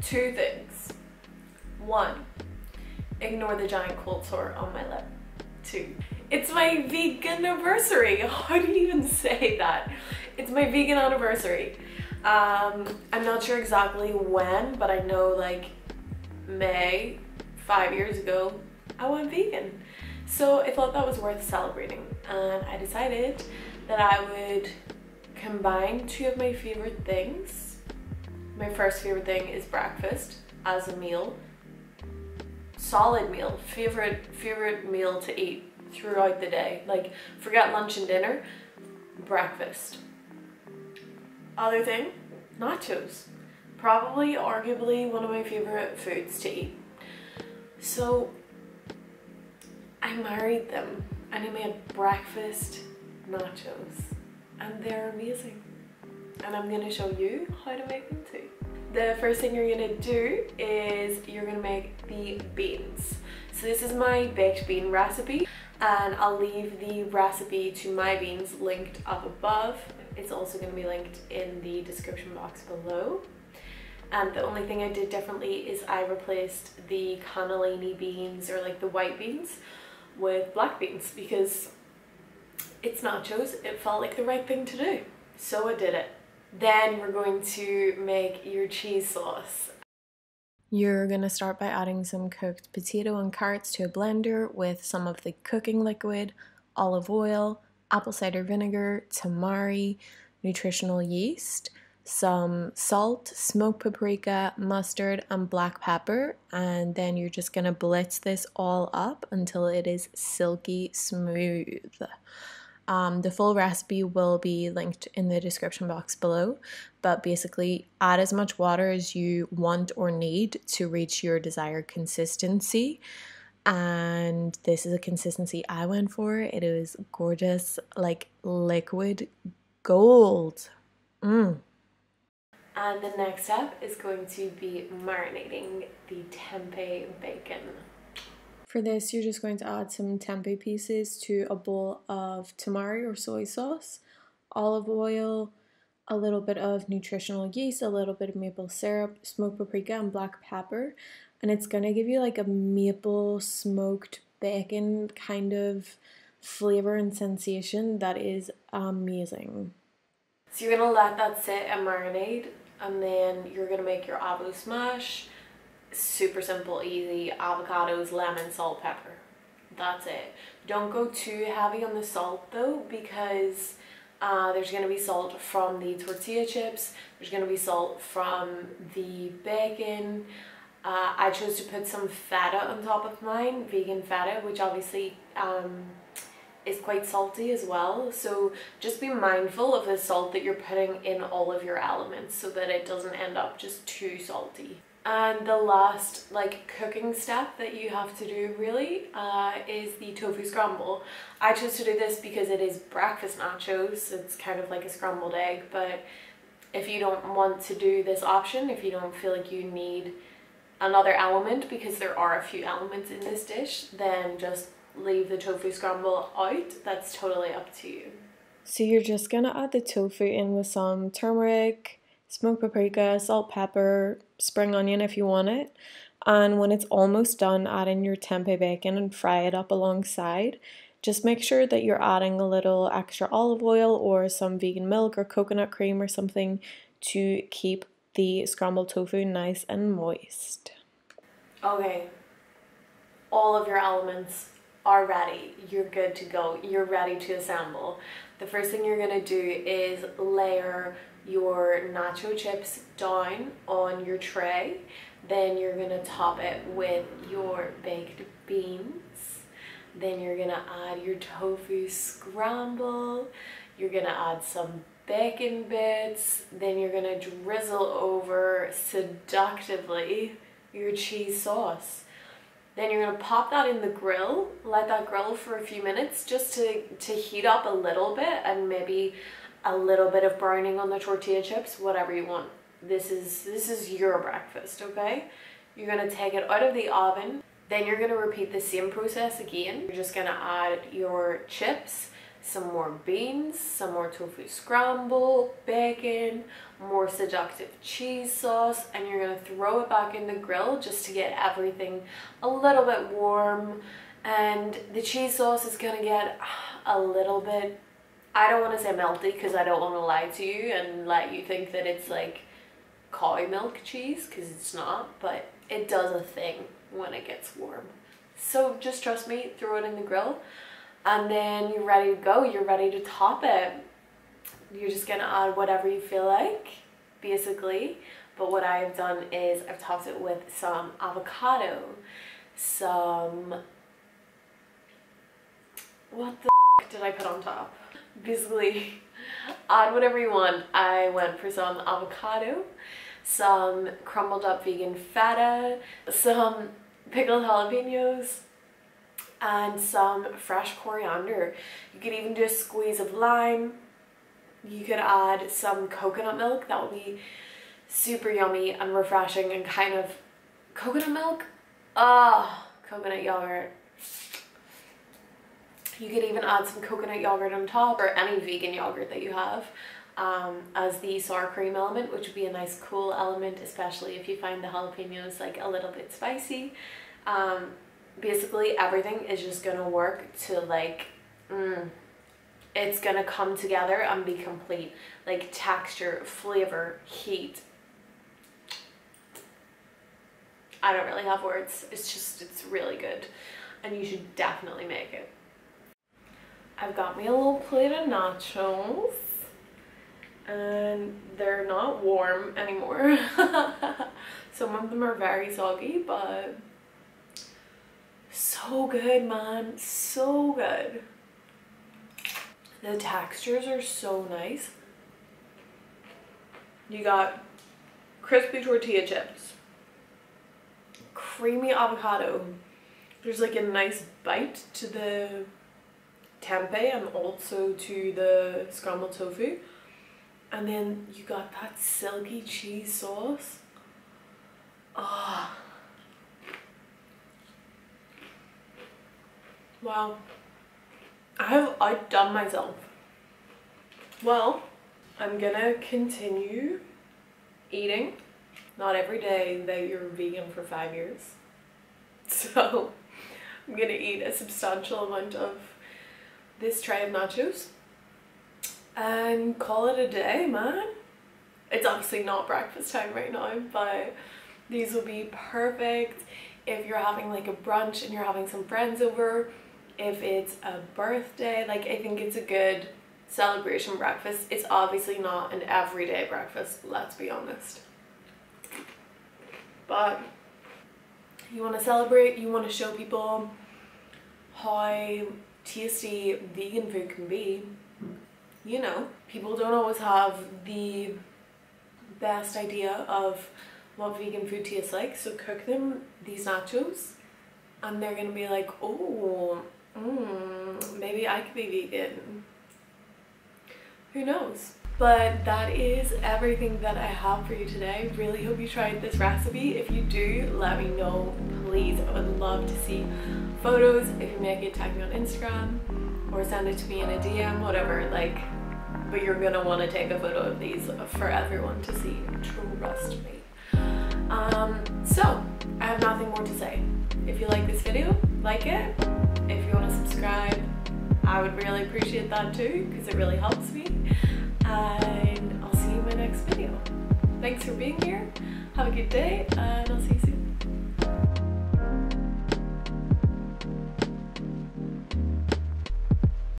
Two things. One, ignore the giant cold sore on my lip. Two, it's my vegan anniversary. How do you even say that? It's my vegan anniversary. I'm not sure exactly when, but I know like May, 5 years ago, I went vegan. So I thought that was worth celebrating, and I decided that I would combine two of my favorite things. My first favorite thing is breakfast as a meal. Solid meal, favorite meal to eat throughout the day. Like, forget lunch and dinner, breakfast. Other thing, nachos. Probably, arguably, one of my favorite foods to eat. So I married them and I made breakfast nachos, and they're amazing. And I'm gonna show you how to make them too. The first thing you're gonna do is you're gonna make the beans. So this is my baked bean recipe, and I'll leave the recipe to my beans linked up above. It's also gonna be linked in the description box below. And the only thing I did differently is I replaced the cannellini beans, or like the white beans, with black beans, because it's nachos, it felt like the right thing to do. So I did it. Then we're going to make your cheese sauce. You're going to start by adding some cooked potato and carrots to a blender with some of the cooking liquid, olive oil, apple cider vinegar, tamari, nutritional yeast, some salt, smoked paprika, mustard, and black pepper, and then you're just going to blitz this all up until it is silky smooth. The full recipe will be linked in the description box below, but basically add as much water as you want or need to reach your desired consistency. And this is a consistency I went for. It is gorgeous, like liquid gold. And the next step is going to be marinating the tempeh bacon. For this, you're just going to add some tempeh pieces to a bowl of tamari or soy sauce, olive oil, a little bit of nutritional yeast, a little bit of maple syrup, smoked paprika, and black pepper. And it's going to give you like a maple smoked bacon kind of flavor and sensation that is amazing. So you're going to let that sit and marinate, and then you're going to make your avo smash. Super simple, easy, avocados, lemon, salt, pepper. That's it. Don't go too heavy on the salt though, because there's going to be salt from the tortilla chips, there's going to be salt from the bacon. I chose to put some feta on top of mine, vegan feta, which obviously is quite salty as well. So just be mindful of the salt that you're putting in all of your elements so that it doesn't end up just too salty. And the last like cooking step that you have to do really is the tofu scramble. I chose to do this because it is breakfast nachos. It's kind of like a scrambled egg, but if you don't want to do this option, if you don't feel like you need another element, because there are a few elements in this dish, then just leave the tofu scramble out. That's totally up to you. So you're just gonna add the tofu in with some turmeric, smoked paprika, salt, pepper, spring onion if you want it. And when it's almost done, add in your tempeh bacon and fry it up alongside. Just make sure that you're adding a little extra olive oil or some vegan milk or coconut cream or something to keep the scrambled tofu nice and moist. Okay, all of your elements are ready. You're good to go. You're ready to assemble. The first thing you're gonna do is layer your nacho chips down on your tray. Then you're gonna top it with your baked beans. Then you're gonna add your tofu scramble. You're gonna add some bacon bits. Then you're gonna drizzle over seductively your cheese sauce. Then you're gonna pop that in the grill, let that grill for a few minutes just to heat up a little bit, and maybe a little bit of browning on the tortilla chips, whatever you want. This is your breakfast, okay? You're gonna take it out of the oven. Then you're gonna repeat the same process again. You're just gonna add your chips, some more beans, some more tofu scramble, bacon, more seductive cheese sauce, and you're gonna throw it back in the grill just to get everything a little bit warm. And the cheese sauce is gonna get a little bit, I don't want to say melty because I don't want to lie to you and let you think that it's like cow milk cheese, because it's not, but it does a thing when it gets warm. So just trust me, throw it in the grill and then you're ready to go. You're ready to top it. You're just gonna add whatever you feel like, basically. But what I've done is I've topped it with some avocado, some, what the f did I put on top? Basically, add whatever you want. I went for some avocado, some crumbled up vegan feta, some pickled jalapenos, and some fresh coriander. You could even do a squeeze of lime. You could add some coconut milk. That would be super yummy and refreshing, and kind of coconut milk, coconut yogurt. You could even add some coconut yogurt on top, or any vegan yogurt that you have, as the sour cream element, which would be a nice cool element, especially if you find the jalapenos like a little bit spicy. Basically everything is just gonna work to like, it's gonna come together and be complete, like texture, flavor, heat. I don't really have words. It's really good, and you should definitely make it. I've got me a little plate of nachos, and they're not warm anymore. Some of them are very soggy, but so good, man, so good. The textures are so nice. You got crispy tortilla chips, creamy avocado. There's like a nice bite to the tempeh and also to the scrambled tofu, and then you got that silky cheese sauce. Wow, I have outdone myself. Well, I'm gonna continue eating. Not every day that you're vegan for 5 years, so I'm gonna eat a substantial amount of this tray of nachos and call it a day, man. It's obviously not breakfast time right now, but these will be perfect if you're having like a brunch and you're having some friends over, if it's a birthday. Like, I think it's a good celebration breakfast. It's obviously not an everyday breakfast, let's be honest, but you want to celebrate, you want to show people how tasty vegan food can be. You know, people don't always have the best idea of what vegan food tastes like, so cook them these nachos and they're gonna be like, oh, maybe I could be vegan. Who knows? But that is everything that I have for you today. Really hope you tried this recipe. If you do, let me know, please. I would love to see photos. If you make it, tag me on Instagram or send it to me in a DM, whatever, like, but you're gonna want to take a photo of these for everyone to see, trust me. So I have nothing more to say. If you like this video, like it. If you want to subscribe, I would really appreciate that too, because it really helps me. And I'll see you in my next video. Thanks for being here. Have a good day, and I'll see you